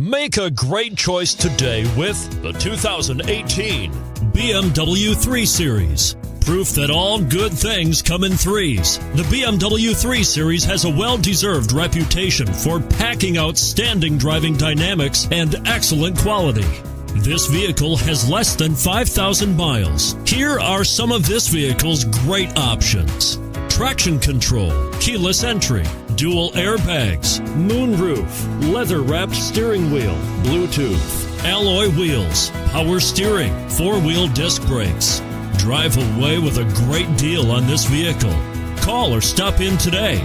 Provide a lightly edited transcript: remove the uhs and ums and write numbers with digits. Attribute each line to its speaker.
Speaker 1: Make a great choice today with the 2018
Speaker 2: BMW 3 Series. Proof that all good things come in threes. The BMW 3 Series has a well-deserved reputation for packing outstanding driving dynamics and excellent quality. This vehicle has less than 5,000 miles. Here are some of this vehicle's great options: traction control, keyless entry, dual airbags, moonroof, leather-wrapped steering wheel, Bluetooth, alloy wheels, power steering, four-wheel disc brakes. Drive away with a great deal on this vehicle. Call or stop in today.